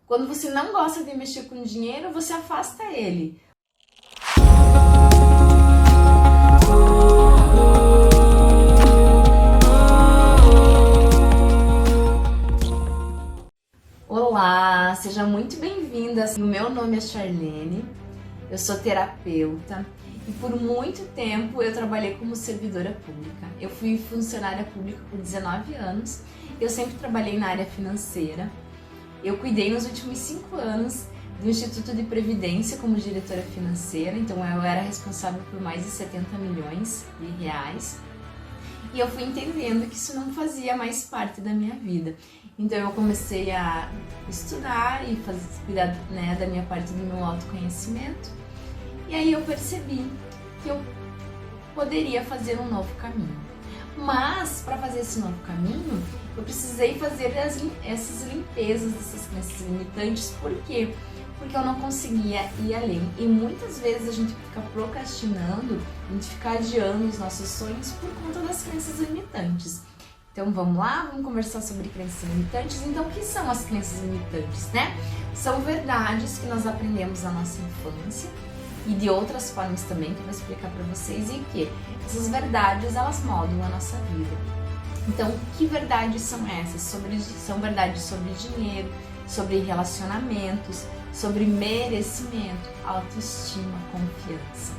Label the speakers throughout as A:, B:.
A: Quando você não gosta de mexer com dinheiro, você afasta ele. Olá, seja muito bem-vinda. O meu nome é Charlene, eu sou terapeuta e por muito tempo eu trabalhei como servidora pública. Eu fui funcionária pública por 19 anos, eu sempre trabalhei na área financeira. Eu cuidei nos últimos 5 anos do Instituto de Previdência como diretora financeira, então eu era responsável por mais de 70 milhões de reais. E eu fui entendendo que isso não fazia mais parte da minha vida. Então eu comecei a estudar e cuidar, da minha parte do meu autoconhecimento. E aí eu percebi que eu poderia fazer um novo caminho. Mas para fazer esse novo caminho, eu precisei fazer essas limpezas dessas crenças limitantes. Por quê? Porque eu não conseguia ir além. E muitas vezes a gente fica procrastinando, a gente fica adiando os nossos sonhos por conta das crenças limitantes. Então vamos lá, vamos conversar sobre crenças limitantes. Então o que são as crenças limitantes, né? São verdades que nós aprendemos na nossa infância e de outras formas também que eu vou explicar para vocês, e que essas verdades elas moldam a nossa vida. Então, que verdades são essas? São verdades sobre dinheiro, sobre relacionamentos, sobre merecimento, autoestima, confiança.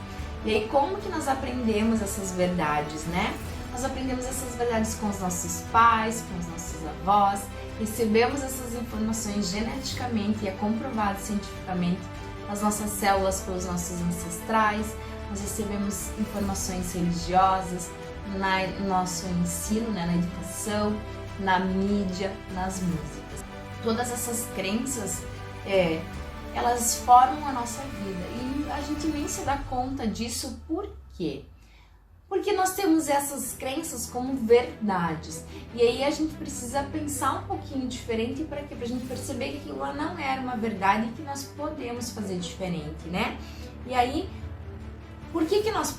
A: E aí, como que nós aprendemos essas verdades, né? Nós aprendemos essas verdades com os nossos pais, com os nossos avós, recebemos essas informações geneticamente e é comprovado cientificamente nas nossas células pelos nossos ancestrais, nós recebemos informações religiosas, no nosso ensino, na educação, na mídia, nas músicas. Todas essas crenças, elas formam a nossa vida e a gente nem se dá conta disso. Por quê? Porque nós temos essas crenças como verdades e aí a gente precisa pensar um pouquinho diferente para quê? Pra gente perceber que aquilo lá não era uma verdade e que nós podemos fazer diferente, né? E aí, por que nós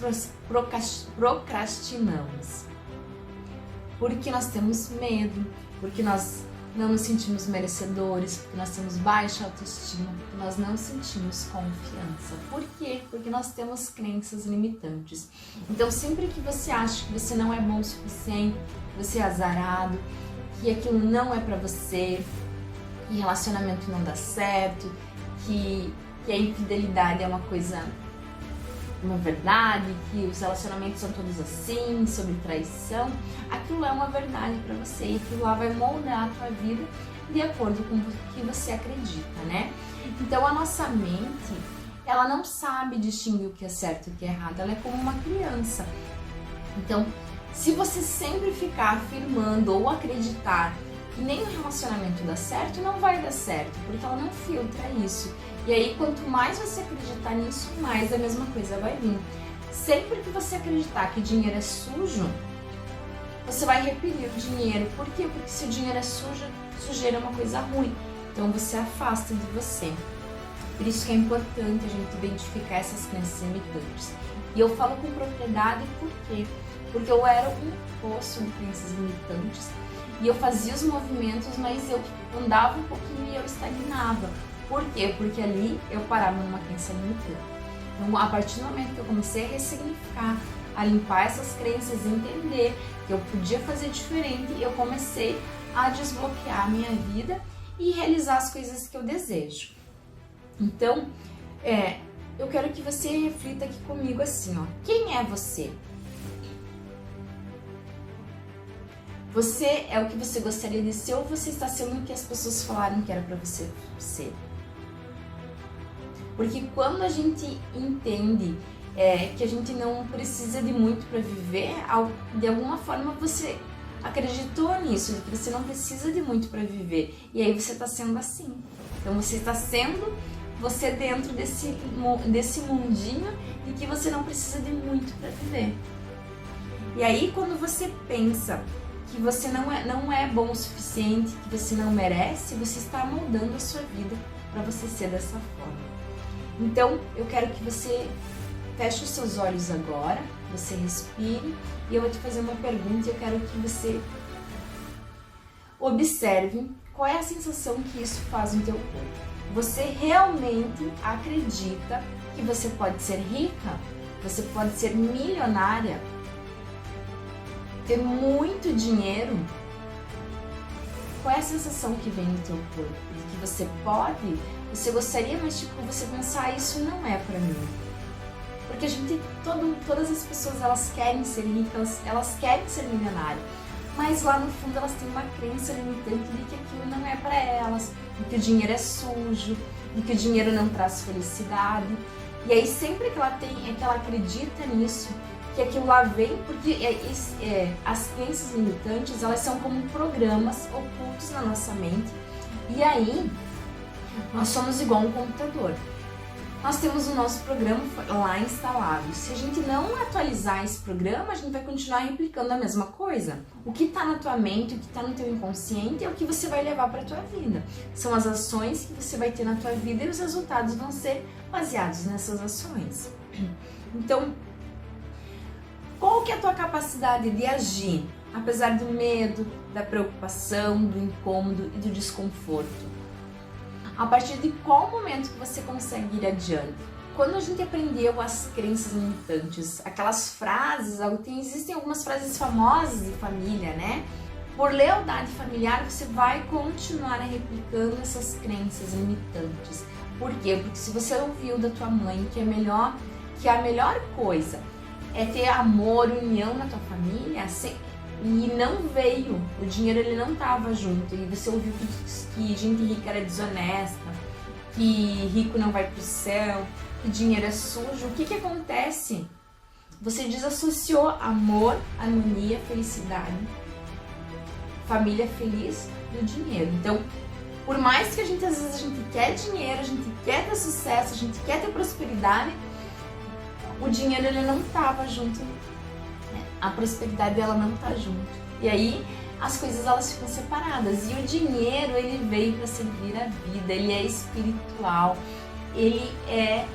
A: procrastinamos? Porque nós temos medo, porque nós não nos sentimos merecedores, porque nós temos baixa autoestima, porque nós não sentimos confiança. Por quê? Porque nós temos crenças limitantes. Então, sempre que você acha que você não é bom o suficiente, que você é azarado, que aquilo não é pra você, que relacionamento não dá certo, que a infidelidade é uma verdade, que os relacionamentos são todos assim, sobre traição, aquilo é uma verdade para você e aquilo lá vai moldar a tua vida de acordo com o que você acredita, né? Então a nossa mente, ela não sabe distinguir o que é certo e o que é errado, ela é como uma criança. Então, se você sempre ficar afirmando ou acreditar que nem o relacionamento dá certo, não vai dar certo, porque ela não filtra isso. E aí, quanto mais você acreditar nisso, mais a mesma coisa vai vir. Sempre que você acreditar que dinheiro é sujo, você vai repelir o dinheiro. Por quê? Porque se o dinheiro é sujo, sujeira é uma coisa ruim. Então você afasta de você. Por isso que é importante a gente identificar essas crenças limitantes. E eu falo com propriedade por quê? Porque eu era um poço de crenças limitantes. E eu fazia os movimentos, mas eu andava um pouquinho e eu estagnava. Por quê? Porque ali eu parava numa crença limitante. Então, a partir do momento que eu comecei a ressignificar, a limpar essas crenças e entender que eu podia fazer diferente, eu comecei a desbloquear a minha vida e realizar as coisas que eu desejo. Então, eu quero que você reflita aqui comigo assim, ó. Quem é você? Você é o que você gostaria de ser ou você está sendo o que as pessoas falaram que era para você ser? Porque quando a gente entende que a gente não precisa de muito para viver, de alguma forma você acreditou nisso, que você não precisa de muito para viver. E aí você está sendo assim. Então você está sendo você dentro desse mundinho de que você não precisa de muito para viver. E aí quando você pensa que você não é bom o suficiente, que você não merece, você está moldando a sua vida para você ser dessa forma. Então, eu quero que você feche os seus olhos agora, você respire e eu vou te fazer uma pergunta e eu quero que você observe qual é a sensação que isso faz no teu corpo? Você realmente acredita que você pode ser rica? Você pode ser milionária? Ter muito dinheiro? Qual é a sensação que vem no teu corpo? De que você pode? Você gostaria, mas tipo, você pensar, isso não é pra mim. Porque a gente, todas as pessoas, elas querem ser ricas, elas querem ser milionárias. Mas lá no fundo elas têm uma crença limitante de que aquilo não é para elas, de que o dinheiro é sujo, de que o dinheiro não traz felicidade. E aí sempre que ela acredita nisso, que aquilo lá vem, porque as crenças limitantes, elas são como programas ocultos na nossa mente. E aí nós somos igual um computador. Nós temos o nosso programa lá instalado. Se a gente não atualizar esse programa, a gente vai continuar replicando a mesma coisa. O que está na tua mente, o que está no teu inconsciente é o que você vai levar para a tua vida. São as ações que você vai ter na tua vida e os resultados vão ser baseados nessas ações. Então, qual que é a tua capacidade de agir, apesar do medo, da preocupação, do incômodo e do desconforto? A partir de qual momento que você consegue ir adiante? Quando a gente aprendeu as crenças limitantes, aquelas frases, existem algumas frases famosas de família, né? Por lealdade familiar, você vai continuar replicando essas crenças limitantes. Por quê? Porque se você ouviu da tua mãe que a melhor coisa é ter amor, união na tua família, e não veio, o dinheiro ele não estava junto, e você ouviu que gente rica era desonesta, que rico não vai pro céu, que dinheiro é sujo, o que acontece? Você desassociou amor, harmonia, felicidade, família feliz do dinheiro. Então, por mais que às vezes a gente quer dinheiro, a gente quer ter sucesso, a gente quer ter prosperidade, o dinheiro ele não estava junto. A prosperidade ela não tá junto. E aí as coisas elas ficam separadas. E o dinheiro ele veio para servir a vida, ele é espiritual, ele é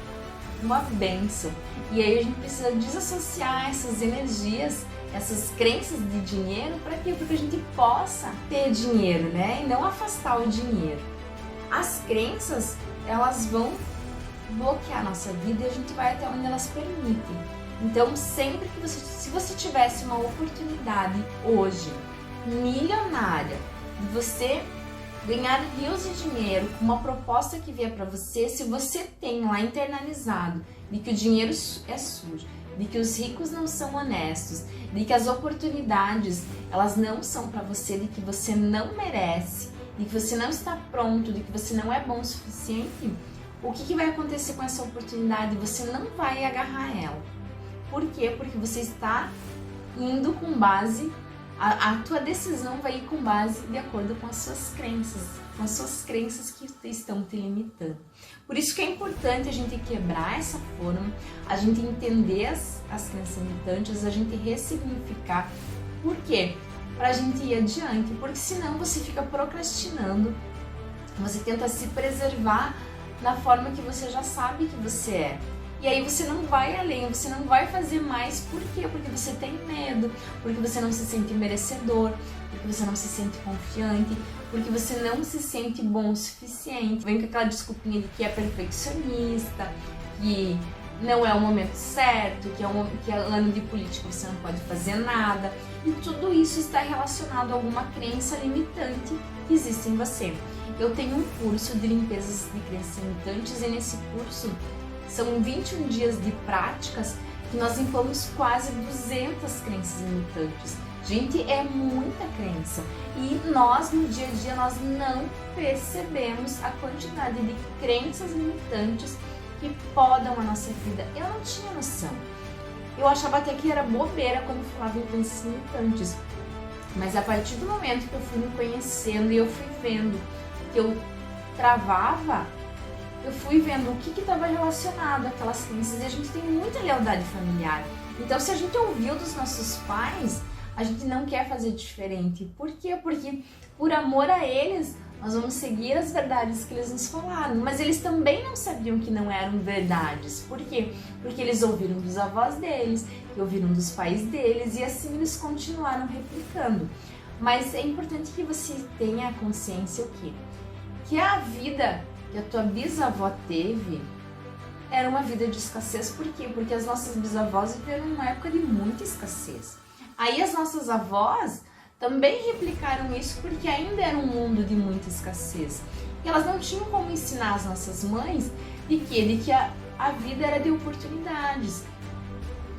A: uma bênção. E aí a gente precisa desassociar essas energias, essas crenças de dinheiro, para quê? Porque a gente possa ter dinheiro, né? E não afastar o dinheiro. As crenças, elas vão bloquear a nossa vida e a gente vai até onde elas permitem. Então, sempre que se você tivesse uma oportunidade hoje, milionária, de você ganhar rios de dinheiro com uma proposta que vier para você, se você tem lá internalizado de que o dinheiro é sujo, de que os ricos não são honestos, de que as oportunidades elas não são para você, de que você não merece, de que você não está pronto, de que você não é bom o suficiente, o que vai acontecer com essa oportunidade? Você não vai agarrar ela. Por quê? Porque você está indo com base, a tua decisão vai ir com base de acordo com as suas crenças que estão te limitando. Por isso que é importante a gente quebrar essa forma, a gente entender as crenças limitantes, a gente ressignificar. Por quê? Para a gente ir adiante, porque senão você fica procrastinando, você tenta se preservar na forma que você já sabe que você é. E aí você não vai além, você não vai fazer mais. Por quê? Porque você tem medo, porque você não se sente merecedor, porque você não se sente confiante, porque você não se sente bom o suficiente. Vem com aquela desculpinha de que é perfeccionista, que não é o momento certo, que é ano de política, você não pode fazer nada. E tudo isso está relacionado a alguma crença limitante que existe em você. Eu tenho um curso de limpezas de crenças limitantes e nesse curso são 21 dias de práticas que nós limpamos quase 200 crenças limitantes. Gente, é muita crença. E nós, no dia a dia, nós não percebemos a quantidade de crenças limitantes que podam a nossa vida. Eu não tinha noção. Eu achava até que era bobeira quando falava em crenças limitantes. Mas a partir do momento que eu fui me conhecendo e eu fui vendo que eu travava, eu fui vendo o que estava relacionado àquelas crenças, e a gente tem muita lealdade familiar. Então, se a gente ouviu dos nossos pais, a gente não quer fazer diferente. Por quê? Porque por amor a eles, nós vamos seguir as verdades que eles nos falaram. Mas eles também não sabiam que não eram verdades. Por quê? Porque eles ouviram dos avós deles, que ouviram dos pais deles, e assim eles continuaram replicando. Mas é importante que você tenha a consciência o quê? Que a vida que a tua bisavó teve era uma vida de escassez. Por quê? Porque as nossas bisavós viveram uma época de muita escassez. Aí as nossas avós também replicaram isso porque ainda era um mundo de muita escassez. E elas não tinham como ensinar as nossas mães de que a vida era de oportunidades.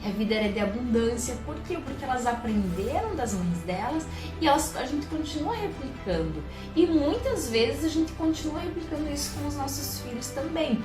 A: A vida era de abundância. Por quê? Porque elas aprenderam das mães delas e a gente continua replicando. E muitas vezes a gente continua replicando isso com os nossos filhos também.